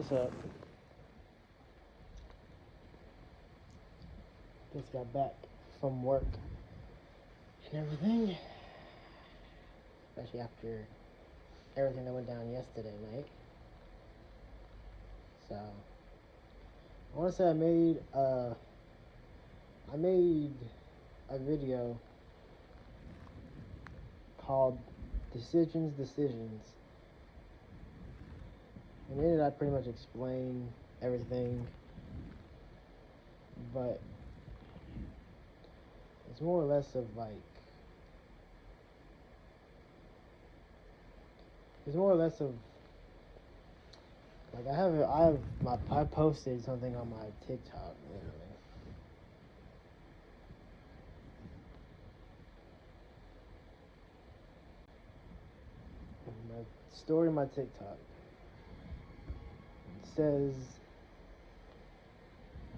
What's up? Just got back from work and everything, especially after everything that went down yesterday night. So I want to say I made a video called Decisions, and in it I pretty much explain everything, but it's more or less of it's more or less of I posted something on my TikTok literally. My story on my TikTok says,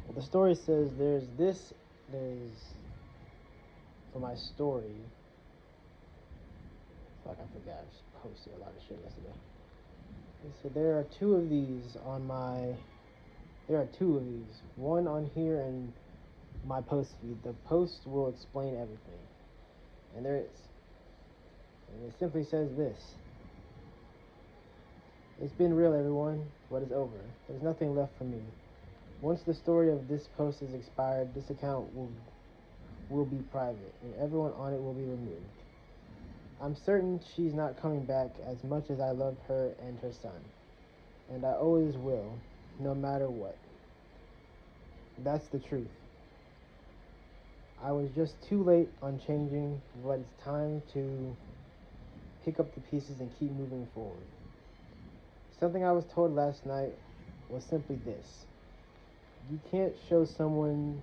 well, the story says there's for my story. It's like I forgot, I just posted a lot of shit yesterday. So there are two of these one on here and my post feed. The post will explain everything, and there is, and it simply says this: it's been real, everyone, but it's over. There's nothing left for me. Once the story of this post is expired, this account will be private, and everyone on it will be removed. I'm certain she's not coming back as much as I love her and her son, and I always will, no matter what. That's the truth. I was just too late on changing, but it's time to pick up the pieces and keep moving forward. Something I was told last night was simply this: you can't show someone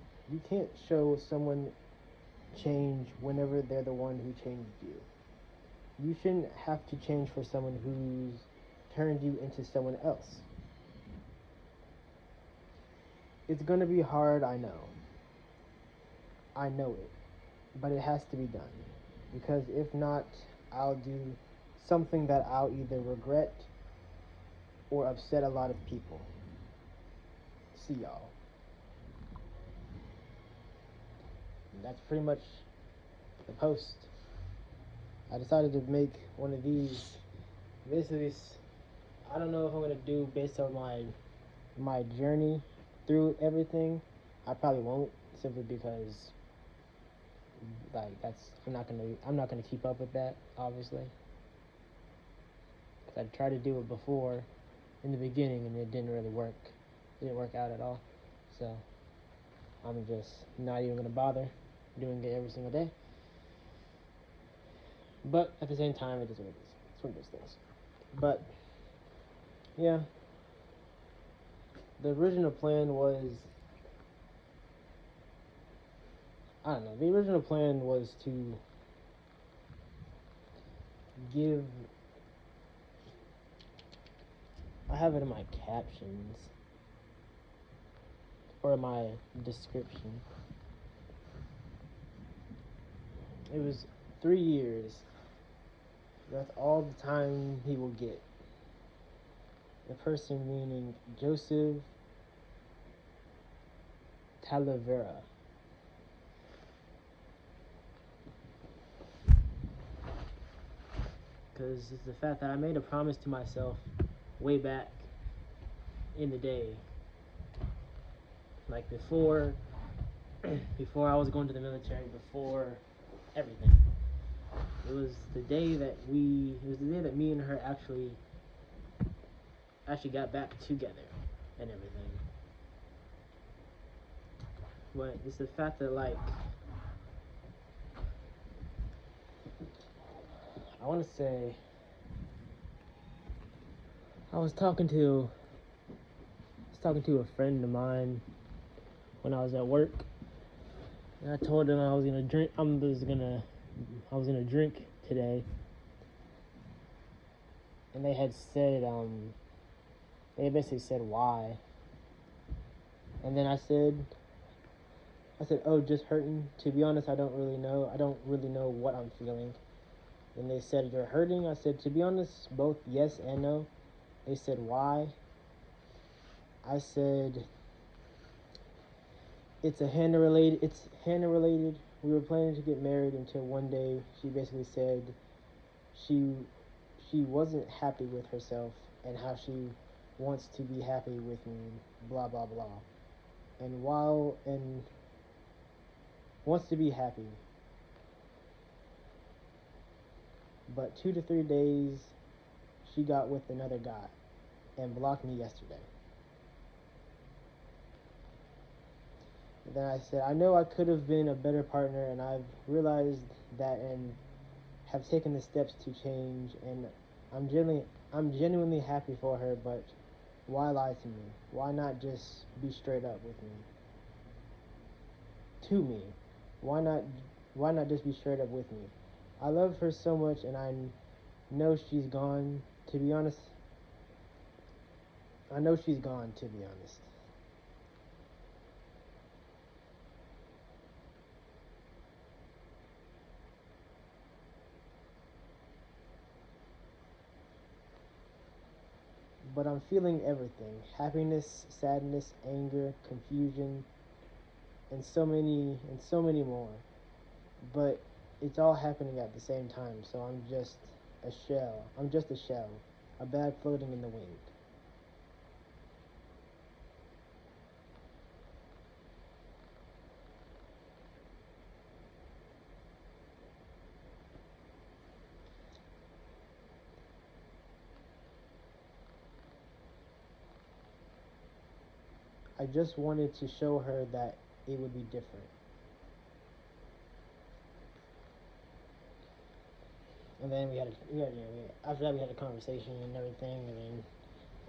change whenever they're the one who changed you. You shouldn't have to change for someone who's turned you into someone else. It's gonna be hard, I know. I know it. But it has to be done. Because if not, I'll do something that I'll either regret or upset a lot of people. See y'all. And that's pretty much the post. I decided to make one of these. Basically, I don't know if I'm gonna do based on my journey through everything. I probably won't, simply because I'm not gonna keep up with that, obviously. Because I tried to do it before in the beginning and it didn't really work. It didn't work out at all. So I'm just not even gonna bother doing it every single day. But at the same time, it is what it is. It's one of those things. But yeah, the original plan was, I don't know. The original plan was to give. I have it in my captions or my description. It was 3 years. That's all the time he will get. The person meaning Joseph Talavera. Because it's the fact that I made a promise to myself way back in the day, like before I was going to the military, before everything. It was the day that me and her actually got back together and everything. But it's the fact that I want to say I was talking to a friend of mine when I was at work, and I told him I was gonna drink today, and they had said they basically said why, and then I said, oh, just hurting. To be honest, I don't really know what I'm feeling. And they said, you're hurting? I said, to be honest, both yes and no. They said, why? I said it's Hannah related. We were planning to get married until one day she basically said she she wasn't happy with herself and how she wants to be happy with me, blah blah blah. And wants to be happy, but 2 to 3 days she got with another guy and blocked me yesterday. Then I said, I know I could have been a better partner, and I've realized that and have taken the steps to change, and I'm genuinely happy for her, but why lie to me? Why not just be straight up with me? To me. Why not why not just be straight up with me? I love her so much, and I know she's gone. To be honest, I know she's gone, to be honest. But I'm feeling everything: happiness, sadness, anger, confusion, and so many more. But it's all happening at the same time, so I'm just a shell. I'm just a shell, a bag floating in the wind. I just wanted to show her that it would be different. And then after that we had a conversation and everything,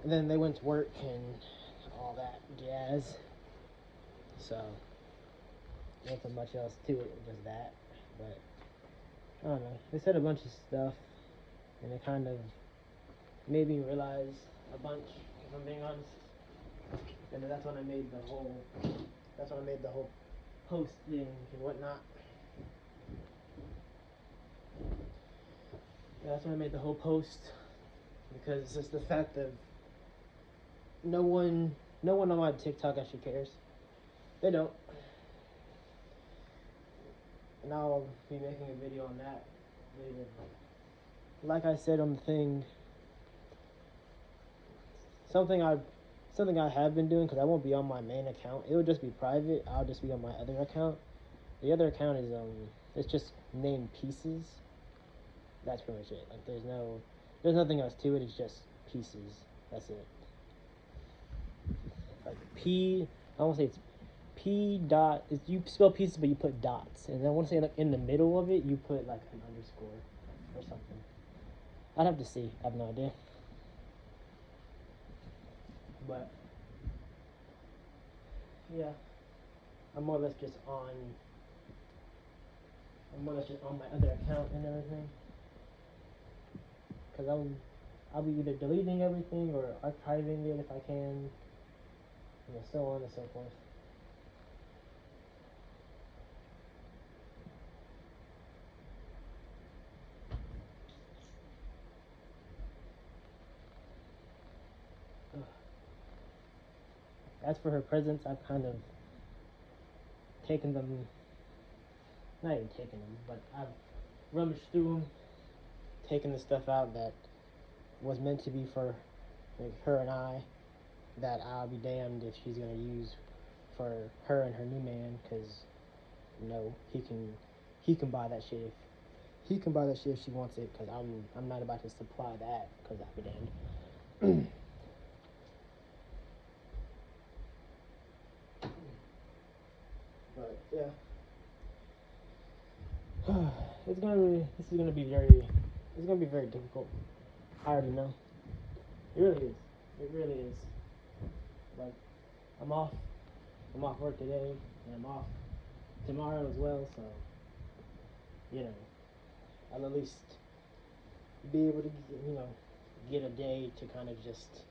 and then they went to work and all that jazz. So nothing much else to it, just that. But I don't know. They said a bunch of stuff, and it kind of made me realize a bunch, if I'm being honest. And that's when I made the whole post thing and whatnot. Yeah, that's when I made the whole post, because it's just the fact that no one on my TikTok actually cares. They don't. And I'll be making a video on that later. Like I said on the thing, something I something I have been doing, because I won't be on my main account. It will just be private. I'll just be on my other account. The other account is it's just named Pieces. That's pretty much it. Like there's nothing else to it. It's just Pieces. That's it. Like I won't say it's P dot. You spell pieces, but you put dots, and I want to say like in the middle of it, you put like an underscore or something. I'd have to see. I have no idea. But yeah, I'm more or less just on. I'm more or less just on my other account and everything, because I'll be either deleting everything or archiving it if I can, so on and so forth. As for her presents, I've kind of taken them, not even taken them, but I've rummaged through them, taken the stuff out that was meant to be for like her and I, that I'll be damned if she's gonna use for her and her new man, because he can buy that shit if he can buy that shit if she wants it, because I'm not about to supply that, because I'll be damned. But yeah, it's gonna be very difficult. I already know. It really is. It really is. Like I'm off. I'm off work today, and I'm off tomorrow as well. So you know, I'll at least be able to get a day to kind of just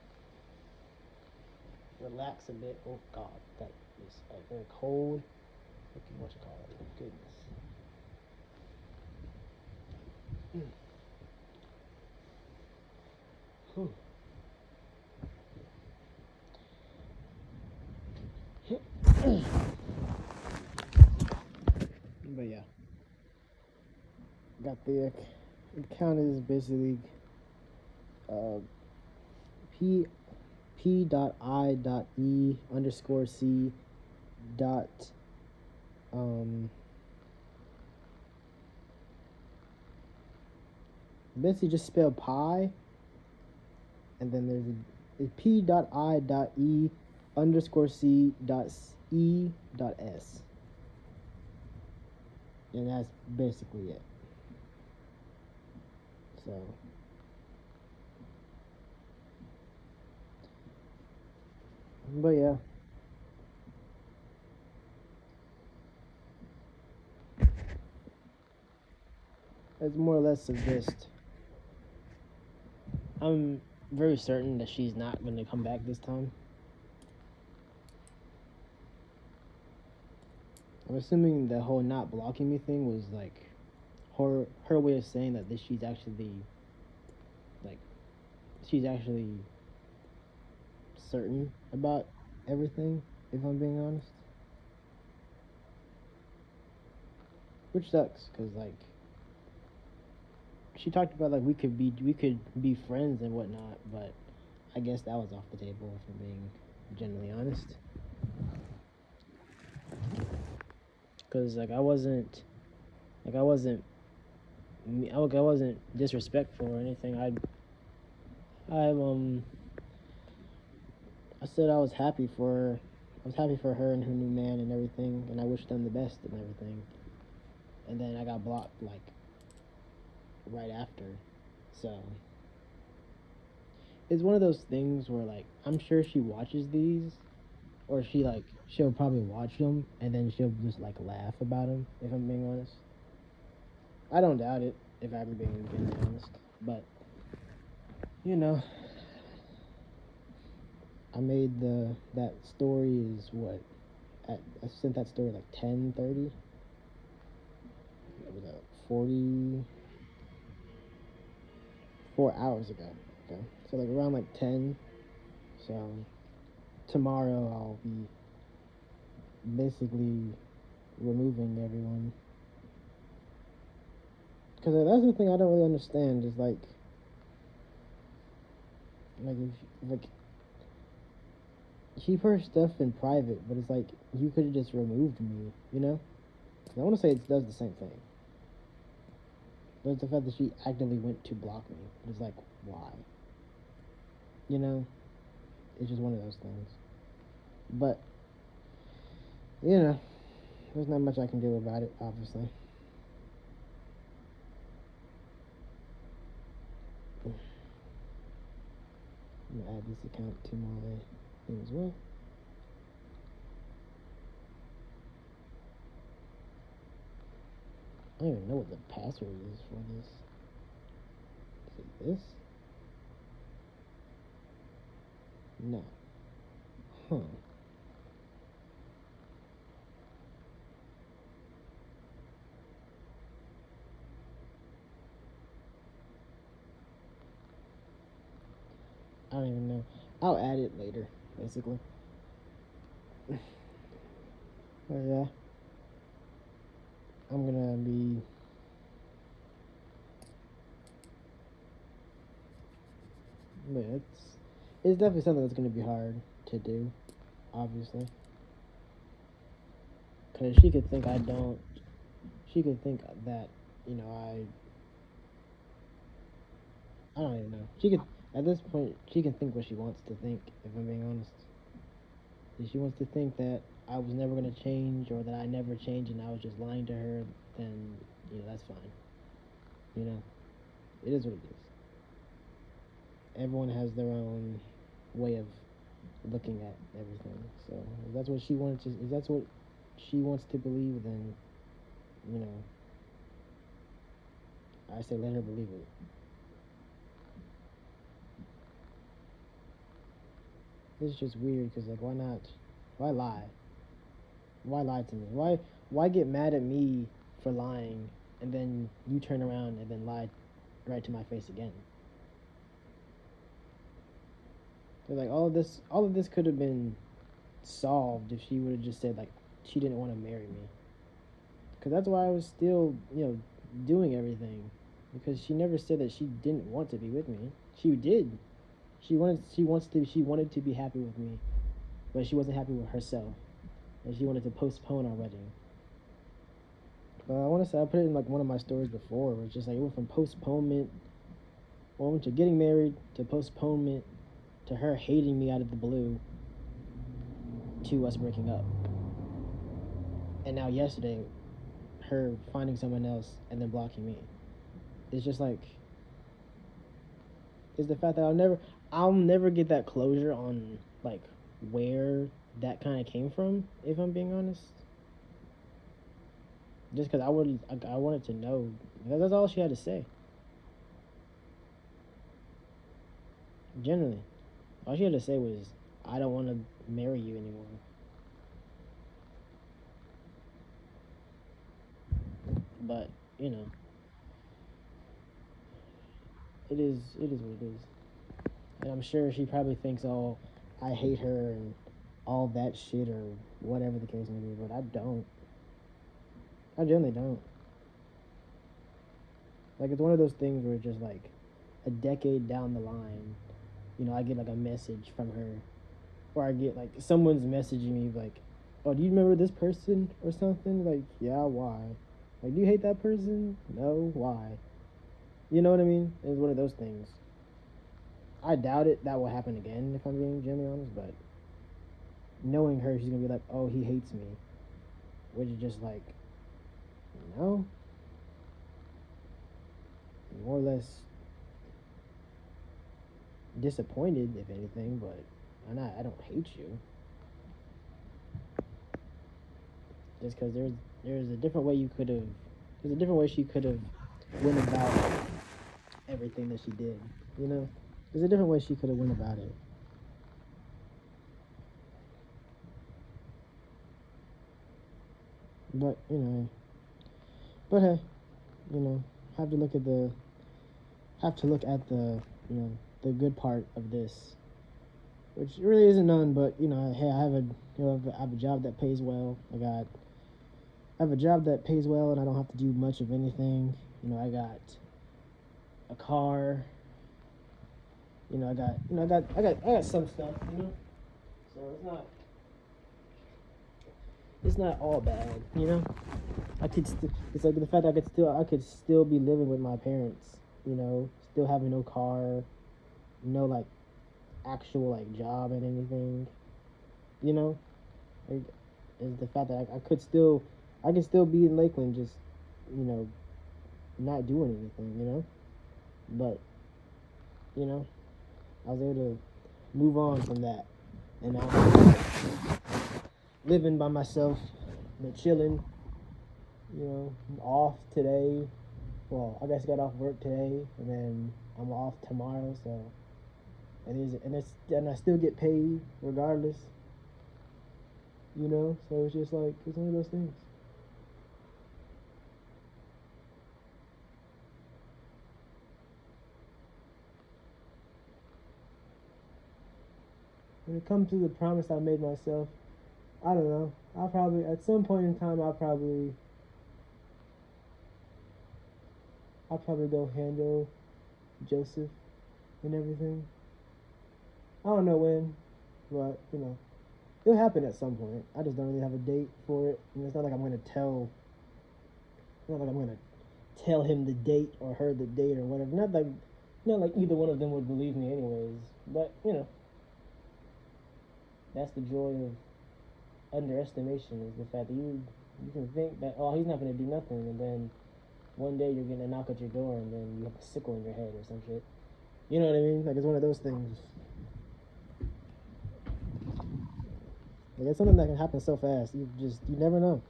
relax a bit. Oh God, that is very cold. What you call it? Goodness. Whew. But yeah, got the account is basically uh, p p.i.e_c dot basically just spell pi, and then there's a p.i.e_c.e.s, and that's basically it. So but yeah, it's more or less of just I'm very certain that she's not going to come back this time. I'm assuming the whole not blocking me thing was like her way of saying that this like she's actually certain about everything, if I'm being honest. Which sucks, cause like she talked about like we could be friends and whatnot, but I guess that was off the table if I'm being genuinely honest. Cause like I wasn't disrespectful or anything. I I said I was happy for her and her new man and everything, and I wished them the best and everything. And then I got blocked like right after. So it's one of those things where like I'm sure she watches these, or she'll probably watch them and then she'll just like laugh about them. If I'm being honest, I don't doubt it. If I'm being honest, but you know, I made that story is what I sent that story like 10:30. It was 44 hours ago. Okay, so like around like 10. So tomorrow I'll be basically removing everyone. Because that's the thing I don't really understand is if like keep her stuff in private, but it's like you could have just removed me, you know? I want to say it does the same thing, but it's the fact that she actively went to block me. It's like why? You know? It's just one of those things. But you know, there's not much I can do about it, obviously. I'm gonna add this account to my thing as well. I don't even know what the password is for this. Is it this? No. Huh. I don't even know. I'll add it later, basically. But yeah, I'm gonna be. But it's definitely something that's gonna be hard to do, obviously. Cause she could think I don't. She could think that you know I don't even know. She could at this point she can think what she wants to think. If I'm being honest, if she wants to think that I was never gonna change or that I never changed and I was just lying to her, then that's fine. You know, it is what it is. Everyone has their own way of looking at everything. So if that's what she wants to, if that's what she wants to believe, then you know, I say let her believe it. It's just weird because like, why not? Why lie? Why lie to me? Why get mad at me for lying, and then you turn around and then lie right to my face again? They're like all of this could have been solved if she would have just said like she didn't want to marry me. Because that's why I was still, doing everything. Because she never said that she didn't want to be with me. She did. She wanted to be happy with me, but she wasn't happy with herself, and she wanted to postpone our wedding. But I want to say I put it in like one of my stories before, where it's just like it went from postponement, or went to getting married to postponement, to her hating me out of the blue, to us breaking up. And now yesterday, her finding someone else and then blocking me. It's just like it's the fact that I'll never get that closure on like where that kind of came from, if I'm being honest. Just because I wanted to know. That's all she had to say. Generally, all she had to say was, "I don't want to marry you anymore." But it is what it is. And I'm sure she probably thinks, "Oh, I hate her and all that shit," or whatever the case may be. But I don't. I generally don't. Like, it's one of those things where it's just like a decade down the line, I get like a message from her, or I get like someone's messaging me like, "Oh, do you remember this person or something?" Like, yeah, why? Like, do you hate that person? No, why? You know what I mean? It's one of those things. I doubt that will happen again, if I'm being genuinely honest, but knowing her, she's gonna be like, "Oh, he hates me," which is just like, no, more or less disappointed, if anything, but I don't hate you. Just because there's a different way there's a different way she could have went about everything that she did, There's a different way she could have went about it. But, but hey, have to look at the, the good part of this, which really isn't none, but, hey, I have a job that pays well. I have a job that pays well, and I don't have to do much of anything. I got a car. I got some stuff. So it's not all bad. It's like the fact that I could still be living with my parents. Still having no car, no like actual like job and anything. Like, is the fact that I could still be in Lakeland, just not doing anything. But I was able to move on from that, and now I'm living by myself, chilling. I'm off today. Well, I guess I got off work today, and then I'm off tomorrow. So, and I still get paid regardless. So it's just like it's one of those things. When it comes to the promise I made myself, I don't know. I'll probably at some point in time I'll probably go handle Joseph and everything. I don't know when, but it'll happen at some point. I just don't really have a date for it, and it's not like I'm gonna tell. It's not like I'm gonna tell him the date or her the date or whatever. Not like either one of them would believe me anyways. But that's the joy of underestimation, is the fact that you can think that, oh, he's not gonna do nothing, and then one day you're getting a knock at your door, and then you have a sickle in your head or some shit. You know what I mean? Like, it's one of those things. Like, it's something that can happen so fast. You never know.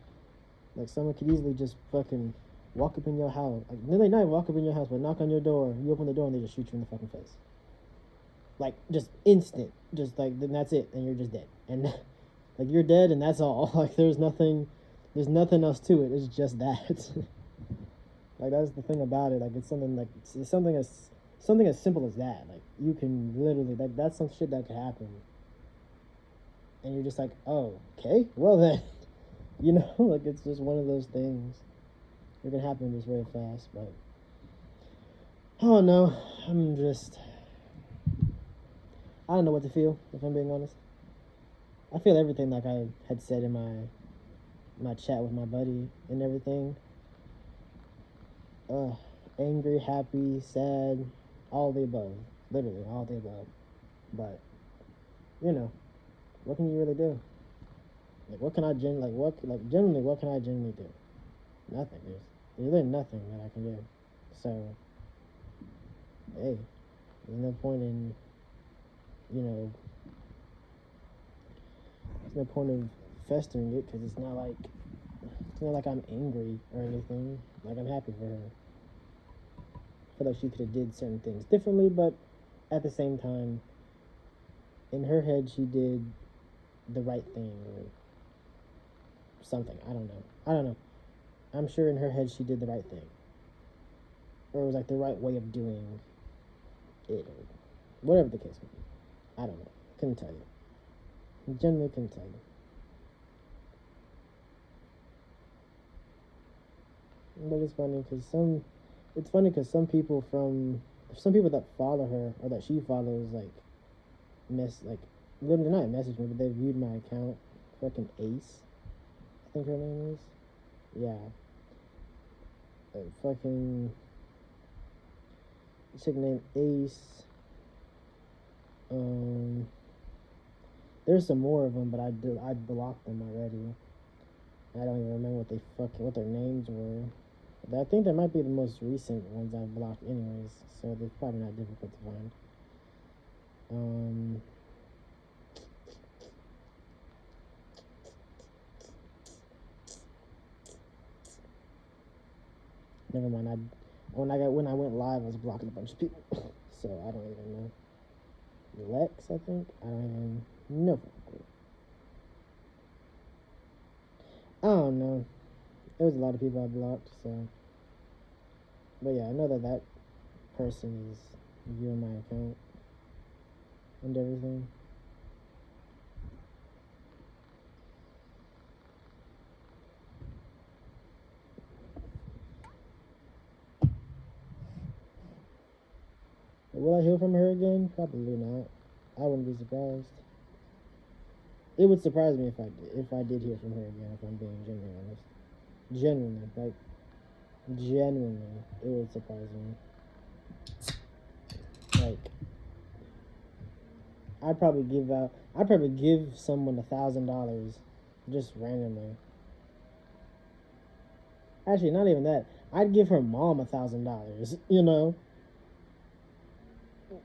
Like, someone could easily just fucking walk up in your house. Like, they not walk up in your house, but knock on your door. You open the door and they just shoot you in the fucking face. Like, just instant. Just like, then that's it. And you're just dead. And like, you're dead and that's all. Like, there's nothing else to it. It's just that. Like, that's the thing about it. Like, it's something as simple as that. Like, you can literally, like, that's some shit that could happen. and you're just like, oh, okay, well then, you know, like it's just one of those things. It can happen just really fast, but I don't know. I don't know what to feel, if I'm being honest. I feel everything like I had said in my chat with my buddy and everything. Uh, Angry, happy, sad, all the above. Literally, all the above. But, you know, what can you really do? Like, what can I generally, what can I genuinely do? Nothing. There's really nothing that I can do. So, hey, there's no point in, you know, there's no point of festering it because it's not like I'm angry or anything. Like, I'm happy for her. I feel like she could have did certain things differently, but at the same time, in her head, she did the right thing or something. I don't know. I'm sure in her head she did the right thing. Or it was like the right way of doing it or whatever the case may be. I don't know. Couldn't tell you. Generally couldn't tell you. But it's funny because some people that follow her or that she follows literally not message me, but they viewed my account. Fucking Ace, I think her name is. Yeah. Fucking chick named Ace. There's some more of them, but I blocked them already. I don't even remember what their names were. But I think they might be the most recent ones I've blocked, anyways. So they're probably not difficult to find. Never mind. When I went live, I was blocking a bunch of people, so I don't even know. Lex, I think. I don't even know. I don't know. There was a lot of people I blocked, so. But yeah, I know that person is viewing my account and everything. Will I hear from her again? Probably not. I wouldn't be surprised. It would surprise me if I did hear from her again, if I'm being genuinely honest. Genuinely, it would surprise me. Like, I'd probably give someone $1,000 just randomly. Actually, not even that. I'd give her mom $1,000, you know?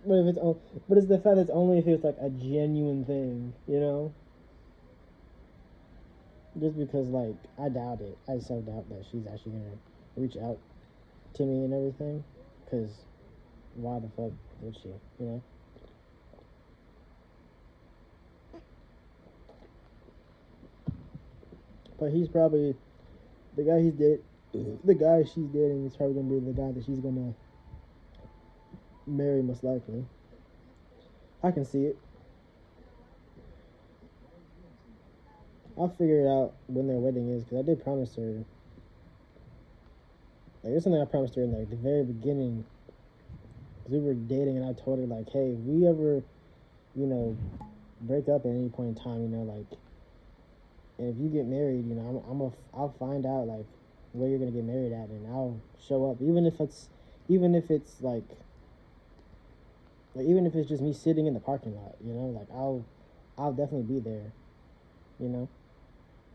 But it's the fact that it's only if it's like a genuine thing, you know? Just because, like, I doubt it. I so doubt that she's actually gonna reach out to me and everything. Because why the fuck would she, you know? But he's probably the guy she's dating is probably gonna be the guy that she's gonna marry, most likely. I can see it. I'll figure it out when their wedding is, because I did promise her. Like, it's something I promised her in like the very beginning. Because we were dating, and I told her like, hey, if we ever, you know, break up at any point in time, you know, like, and if you get married, you know, I'll find out like where you're gonna get married at, and I'll show up, even if it's even if it's just me sitting in the parking lot, you know, like I'll definitely be there, you know.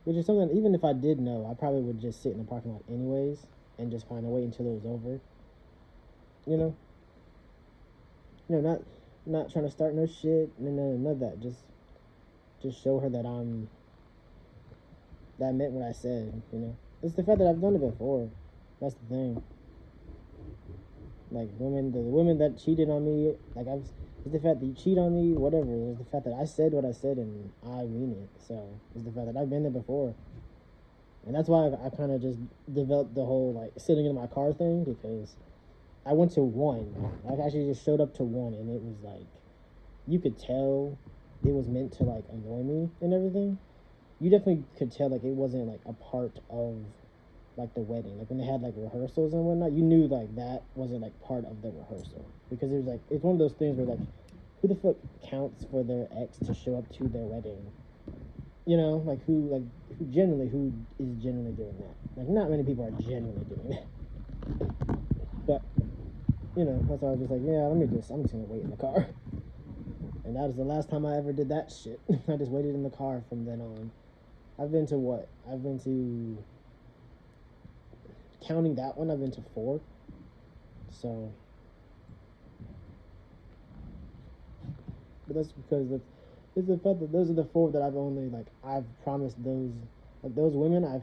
Which is something, even if I did know, I probably would just sit in the parking lot anyways and just kind of wait until it was over. You know? Not trying to start no shit, none of that. Just show her that that I meant what I said, you know? It's the fact that I've done it before. That's the thing. Like, the women that cheated on me, like, it's the fact that you cheat on me, whatever. It's the fact that I said what I said and I mean it. So, it's the fact that I've been there before. And that's why I kind of just developed the whole, like, sitting in my car thing, because I went to one. I actually just showed up to one, and it was, like, you could tell it was meant to like annoy me and everything. You definitely could tell like it wasn't like a part of like the wedding. Like when they had like rehearsals and whatnot, you knew like that wasn't like part of the rehearsal because it was like it's one of those things where like who the fuck counts for their ex to show up to their wedding? You know, who is generally doing that? Like not many people are generally doing that. But you know, that's why I was just like, yeah, I'm just gonna wait in the car. And that was the last time I ever did that shit. I just waited in the car from then on. I've been to what? I've been to counting that one. I've been to 4. So, but that's because it's the fact that those are the 4 that I've promised those women. I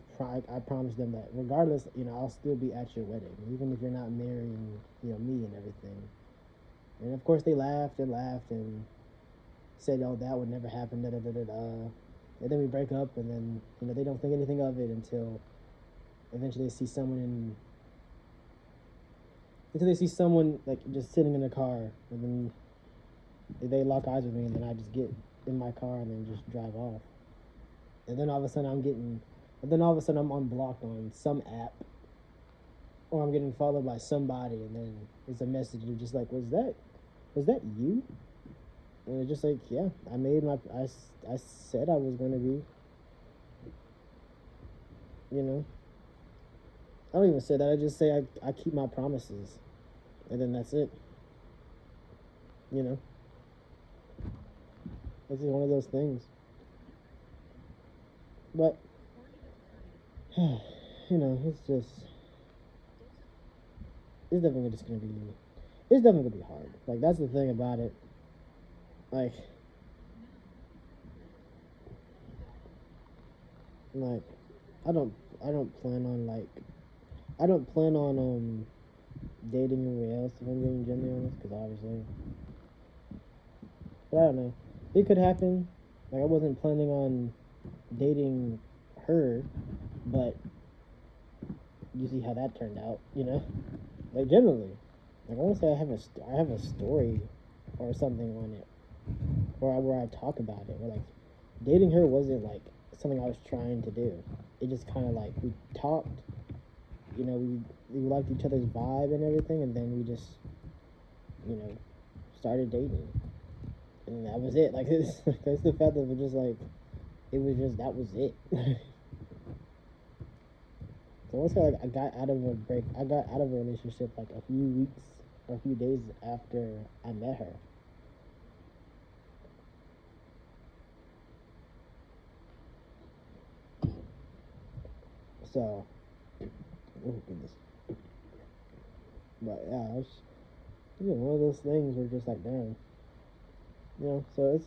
promised them that regardless, I'll still be at your wedding, even if you're not marrying, me and everything. And of course, they laughed and laughed and said, "Oh, that would never happen." Da da da da da. And then we break up, and then they don't think anything of it eventually they see someone until they see someone like just sitting in a car, and then they lock eyes with me, and then I just get in my car and then just drive off. And then all of a sudden I'm unblocked on some app, or I'm getting followed by somebody, and then it's a message of just like, was that you? And it's just like, yeah, I said I was gonna be, I don't even say that. I just say I keep my promises, and then that's it. You know, it's just one of those things. But it's definitely just gonna be, it's definitely gonna be hard. Like that's the thing about it. Like, like I don't, I don't plan on like, I don't plan on dating anybody else if I'm being genuinely honest, because obviously, but I don't know. It could happen. Like I wasn't planning on dating her, but you see how that turned out, Like generally, like I want to say I have a story or something on it, where I talk about it. Where like dating her wasn't like something I was trying to do. It just kind of like we talked, we liked each other's vibe and everything, and then we just, you know, started dating, and that was it. Like that's the fact that it was just like it was just that was it. So let's say like I got out of a relationship like a few weeks or a few days after I met her. So, oh goodness. But yeah, it's one of those things where just like damn, So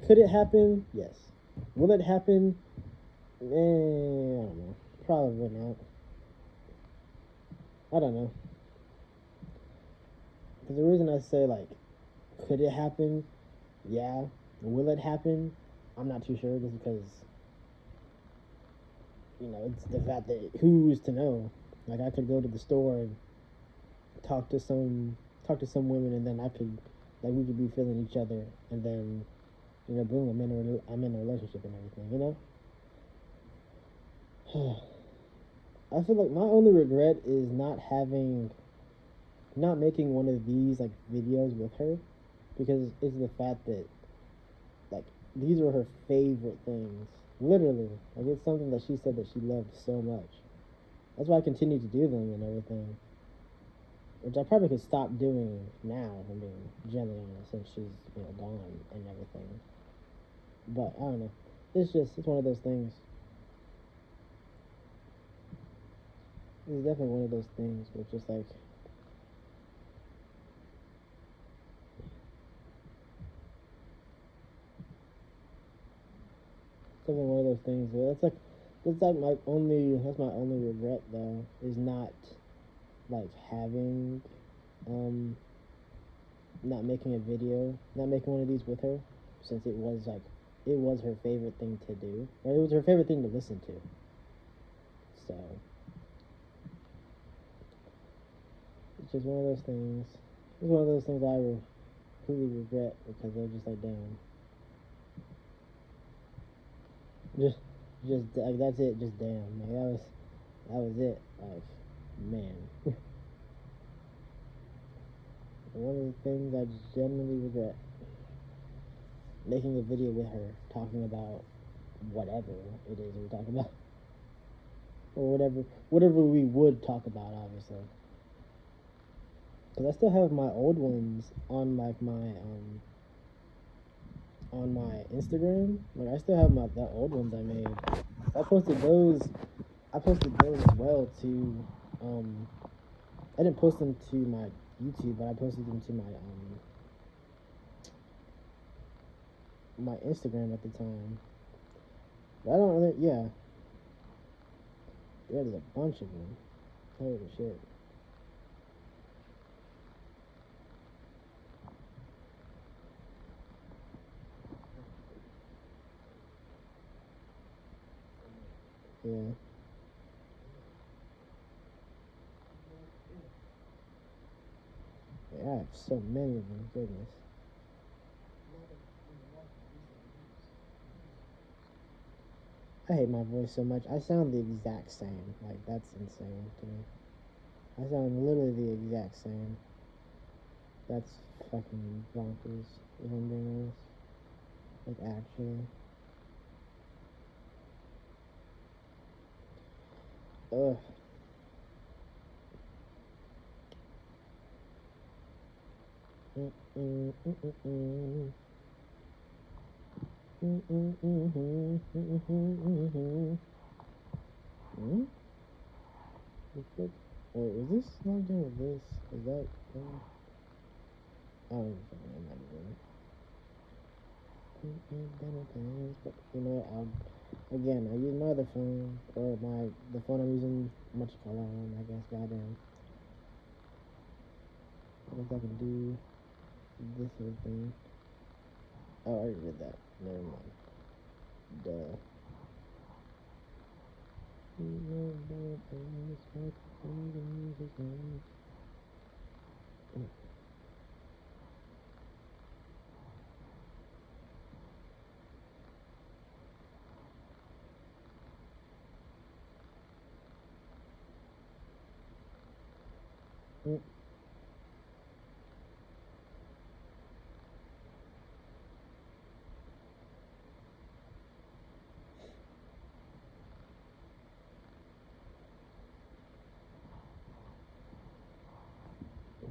could it happen? Yes. Will it happen? I don't know. Probably not. I don't know. Because the reason I say like, could it happen? Yeah. Will it happen? I'm not too sure, just because it's the fact that who's to know? Like I could go to the store and talk to some women, and then we could be feeling each other, and then boom, I'm in a relationship and everything. I feel like my only regret is not making one of these like videos with her, because it's the fact that like these were her favorite things. Literally, like it's something that she said that she loved so much. That's why I continue to do them and everything, which I probably could stop doing now. I mean, generally, since she's gone and everything. But I don't know. It's one of those things. It's definitely one of those things where it's just like definitely one of those things where that's my only regret though, is not like having um not making a video, not making one of these with her, since it was her favorite thing to do, or it was her favorite thing to listen to. So it's just one of those things. It's one of those things I completely regret, because they're just like damn. just, just like that's it. Just damn, like that was it. Like, man, one of the things I genuinely regret making a video with her talking about whatever it is we're talking about, or whatever we would talk about, obviously. Cause I still have my old ones on like my on my Instagram. Like I still have my the old ones I made. I posted those. I posted those as well to. I didn't post them to my YouTube, but I posted them to my Instagram at the time. But I don't really. Yeah, there's a bunch of them. Holy shit. Yeah. Yeah, I have so many of them. Goodness. I hate my voice so much. I sound the exact same. Like that's insane to me. I sound literally the exact same. That's fucking bonkers. If I'm being honest. Like actually. Ugh. Mm-mm, mm-mm, mm-mm, mm-mm, mm-mm, mm-mm. Hmm? Wait, is this not doing with this? Is that? I don't even fucking know. I'm not even. But you know what? Again, I use my other phone or the phone I'm using much color on. I guess. Goddamn. What if I can do this whole thing? Oh, I already did that. Never mind. Duh.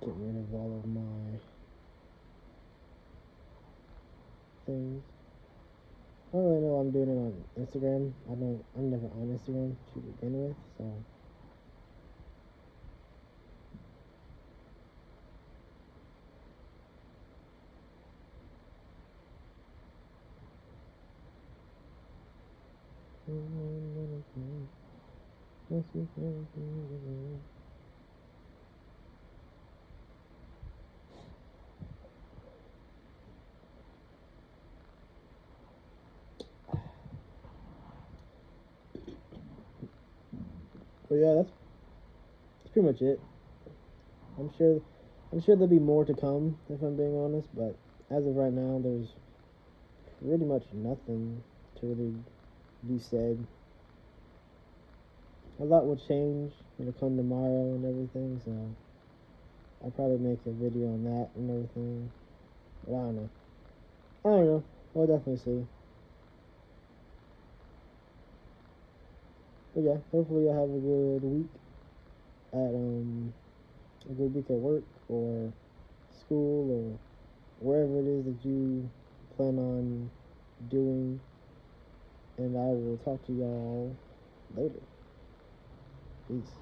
Get rid of all of my things. I don't really know why I'm doing it on Instagram. I'm never on Instagram to begin with, so. But yeah, that's pretty much it. I'm sure there'll be more to come if I'm being honest, but as of right now, there's pretty much nothing to really be said. A lot will change when it come tomorrow and everything, so I'll probably make a video on that and everything. But I don't know. I don't know. We'll definitely see. But yeah, hopefully you'll have a good week at a good week at work or school or wherever it is that you plan on doing. And I will talk to y'all later. Peace.